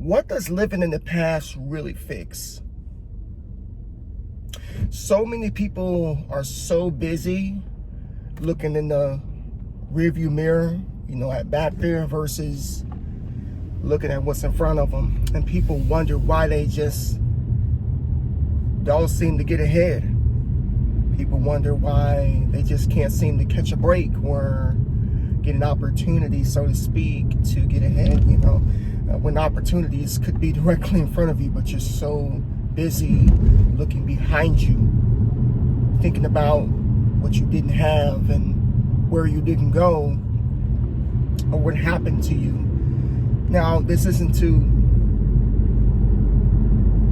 what does living in the past really fix? So many people are so busy looking in the rearview mirror, at back there versus looking at what's in front of them. And people wonder why they just don't seem to get ahead. People wonder why they just can't seem to catch a break or get an opportunity, so to speak, to get ahead, when opportunities could be directly in front of you, but you're so busy looking behind you, thinking about what you didn't have and where you didn't go or what happened to you. Now, this isn't to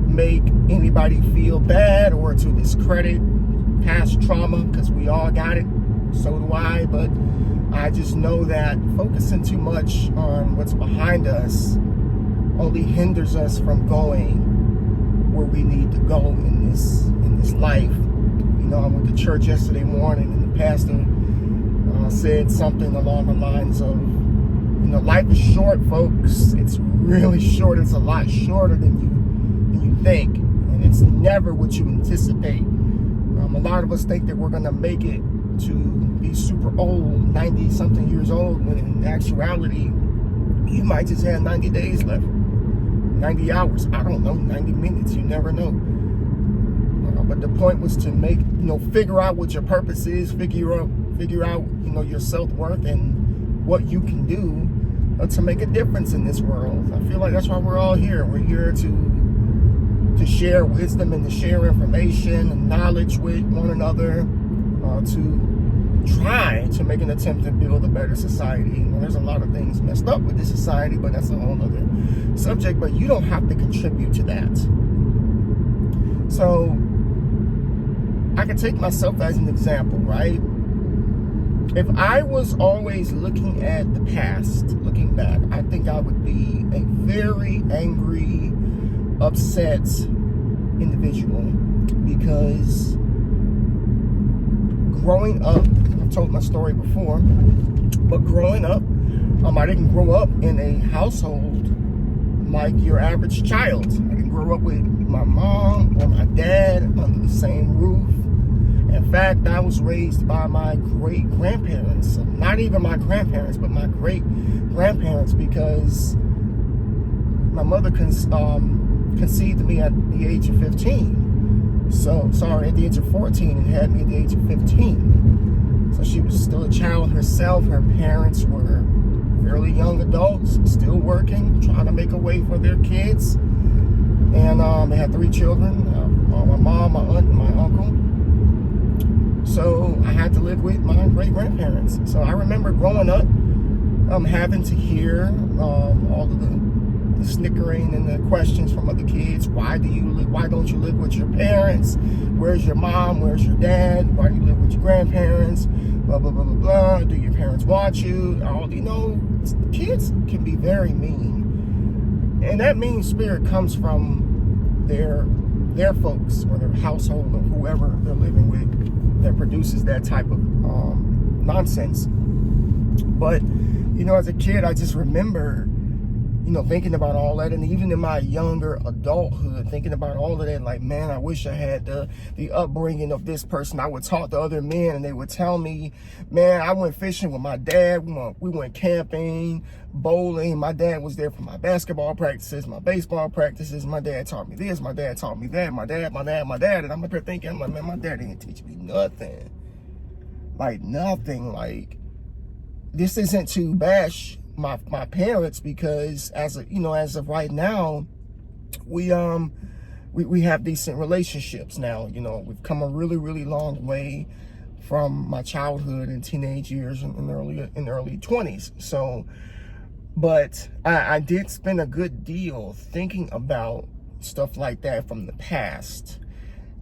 make anybody feel bad or to discredit past trauma, because we all got it, so do I, but I just know that focusing too much on what's behind us only hinders us from going where we need to go in this life. I went to church yesterday morning and the pastor said something along the lines of, life is short, folks. It's really short. It's a lot shorter than you think, and it's never what you anticipate. A lot of us think that we're going to make it to be super old, 90-something years old, when in actuality, you might just have 90 days left, 90 hours, I don't know, 90 minutes, you never know. But the point was to make, figure out what your purpose is, figure out, your self-worth and what you can do to make a difference in this world. I feel like that's why we're all here. We're here to share wisdom and to share information and knowledge with one another, to try to make an attempt to build a better society. There's a lot of things messed up with this society, but that's a whole other subject. But you don't have to contribute to that. So I can take myself as an example, right? If I was always looking at the past, looking back, I think I would be a very angry, upset individual, because growing up, I've told my story before, but growing up, I didn't grow up in a household like your average child. I didn't grow up with my mom or my dad under the same roof. In fact, I was raised by my great-grandparents, not even my grandparents, but my great-grandparents, because my mother conceived me at the age of 15. At the age of 14, and had me at the age of 15. So she was still a child herself. Her parents were fairly young adults, still working, trying to make a way for their kids. And they had 3 children, my mom, my aunt, and my uncle. So I had to live with my great-grandparents. So I remember growing up, having to hear all of the snickering and the questions from other kids. Why don't you live with your parents? Where's your mom? Where's your dad? Why do you live with your grandparents? Blah, blah, blah, blah, blah. Do your parents watch you? Kids can be very mean. And that mean spirit comes from their folks or their household or whoever they're living with that produces that type of nonsense. But, as a kid, I just remember, thinking about all that, and even in my younger adulthood, thinking about all of that, like, man, I wish I had the upbringing of this person. I would talk to other men, and they would tell me, man, I went fishing with my dad. We went camping, bowling. My dad was there for my basketball practices, my baseball practices. My dad taught me this. My dad taught me that. My dad. And I'm up here thinking, man, my dad didn't teach me nothing. Like, nothing. Like, this isn't to bash my parents, because as of right now, we have decent relationships now. We've come a really, really long way from my childhood and teenage years in the early 20s. So, but I did spend a good deal thinking about stuff like that from the past,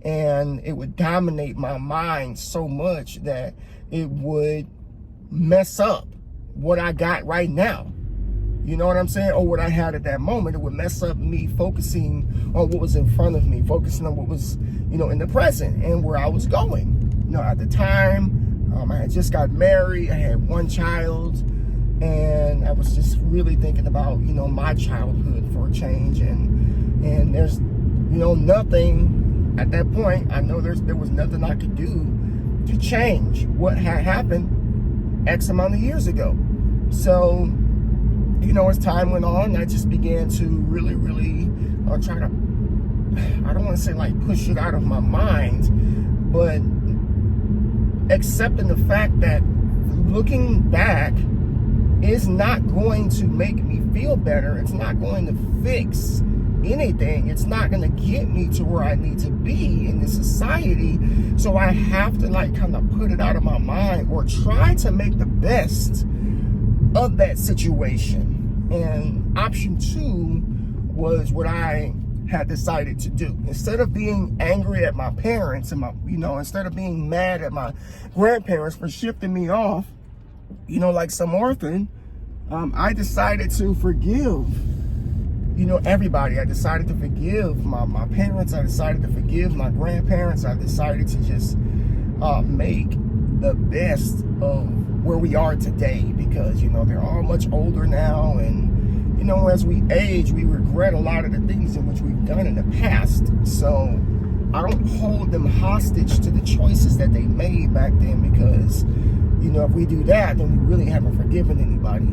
and it would dominate my mind so much that it would mess up what I got right now. You know what I'm saying? Or what I had at that moment. It would mess up me focusing on what was in front of me, focusing on what was, in the present and where I was going. At the time, I had just got married. I had 1 child, and I was just really thinking about, my childhood for a change. nothing at that point. I know there was nothing I could do to change what had happened X amount of years ago. So, as time went on, I just began to really, really try to, I don't want to say like push it out of my mind, but accepting the fact that looking back is not going to make me feel better. It's not going to fix anything. It's not going to get me to where I need to be in this society. So I have to like kind of put it out of my mind or try to make the best of that situation. And option 2 was what I had decided to do. Instead of being angry at my parents and instead of being mad at my grandparents for shifting me off, like some orphan, I decided to forgive, everybody. I decided to forgive my parents. I decided to forgive my grandparents. I decided to just make the best of where we are today, because, they're all much older now. And, as we age, we regret a lot of the things in which we've done in the past. So I don't hold them hostage to the choices that they made back then, because, if we do that, then we really haven't forgiven anybody.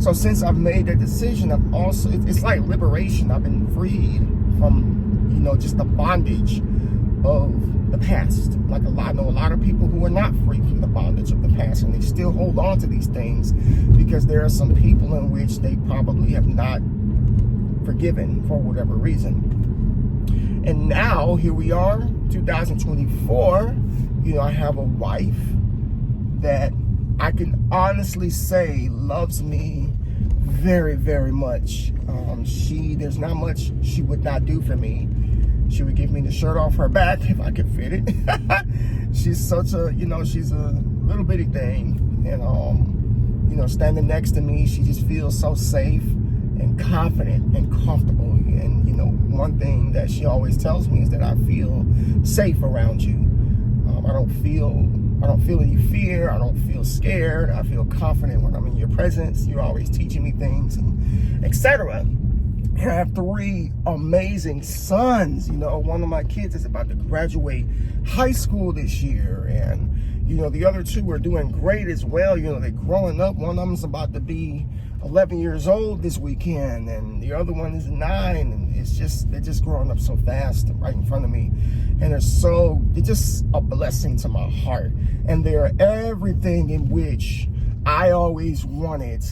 So since I've made that decision, I've also, it's like liberation. I've been freed from, just the bondage of the past. Like I know a lot of people who are not free from the bondage of the past, and they still hold on to these things because there are some people in which they probably have not forgiven for whatever reason. And now, here we are, 2024, I have a wife that I can honestly say loves me very, very much. There's not much she would not do for me. She would give me the shirt off her back if I could fit it. She's such a, she's a little bitty thing. And, standing next to me, she just feels so safe and confident and comfortable. And, one thing that she always tells me is that I feel safe around you. I don't feel any fear. I don't feel scared. I feel confident when I'm in your presence. You're always teaching me things, and etc. And I have 3 amazing sons. One of my kids is about to graduate high school this year, and the other 2 are doing great as well. They're growing up. One of them's about to be 11 years old this weekend, and the other one is 9, and they're just growing up so fast right in front of me. And they're just a blessing to my heart. And they're everything in which I always wanted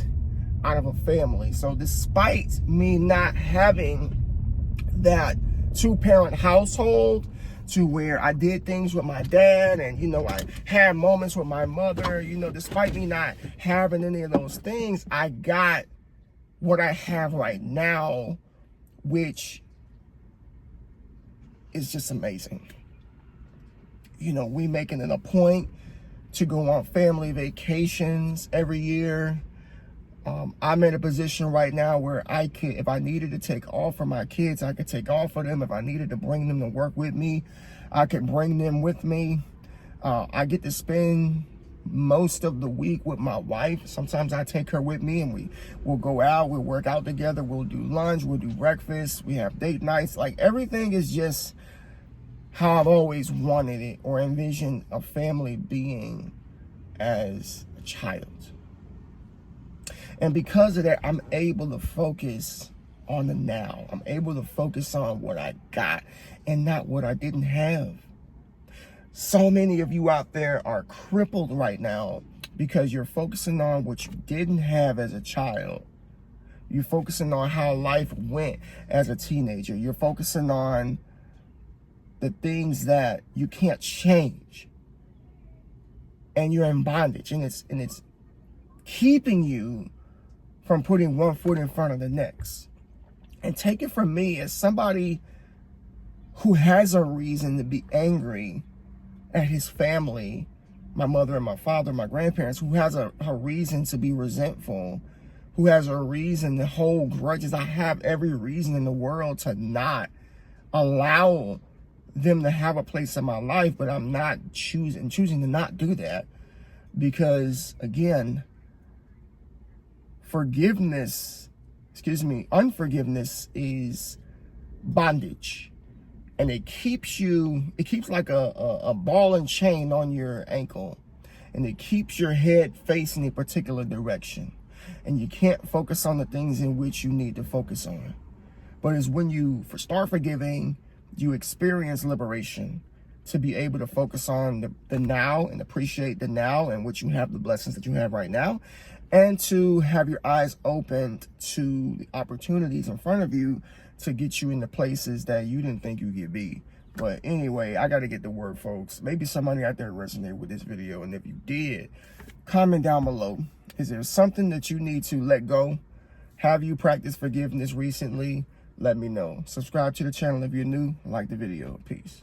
out of a family. So despite me not having that 2-parent household to where I did things with my dad and, I had moments with my mother, despite me not having any of those things, I got what I have right now, which is just amazing. We making it a point to go on family vacations every year. I'm in a position right now where I could, if I needed to take off for my kids, I could take off for them. If I needed to bring them to work with me, I could bring them with me. I get to spend most of the week with my wife. Sometimes I take her with me, and we'll go out, we'll work out together, we'll do lunch, we'll do breakfast, we have date nights. Like, everything is just how I've always wanted it or envisioned a family being as a child. And because of that, I'm able to focus on the now. I'm able to focus on what I got and not what I didn't have. So many of you out there are crippled right now because you're focusing on what you didn't have as a child. You're focusing on how life went as a teenager. You're focusing on the things that you can't change. And you're in bondage. And it's keeping you from putting one foot in front of the next. And take it from me, as somebody who has a reason to be angry at his family, my mother and my father, my grandparents, who has a reason to be resentful, who has a reason to hold grudges. I have every reason in the world to not allow them to have a place in my life, but I'm not choosing to not do that, because again, unforgiveness is bondage. And it keeps like a ball and chain on your ankle. And it keeps your head facing a particular direction. And you can't focus on the things in which you need to focus on. But it's when you start forgiving, you experience liberation to be able to focus on the now and appreciate the now and what you have, the blessings that you have right now, and to have your eyes opened to the opportunities in front of you to get you into places that you didn't think you could be. But anyway, I got to get the word, folks. Maybe somebody out there resonated with this video. And if you did, comment down below. Is there something that you need to let go? Have you practiced forgiveness recently? Let me know. Subscribe to the channel if you're new. Like the video. Peace.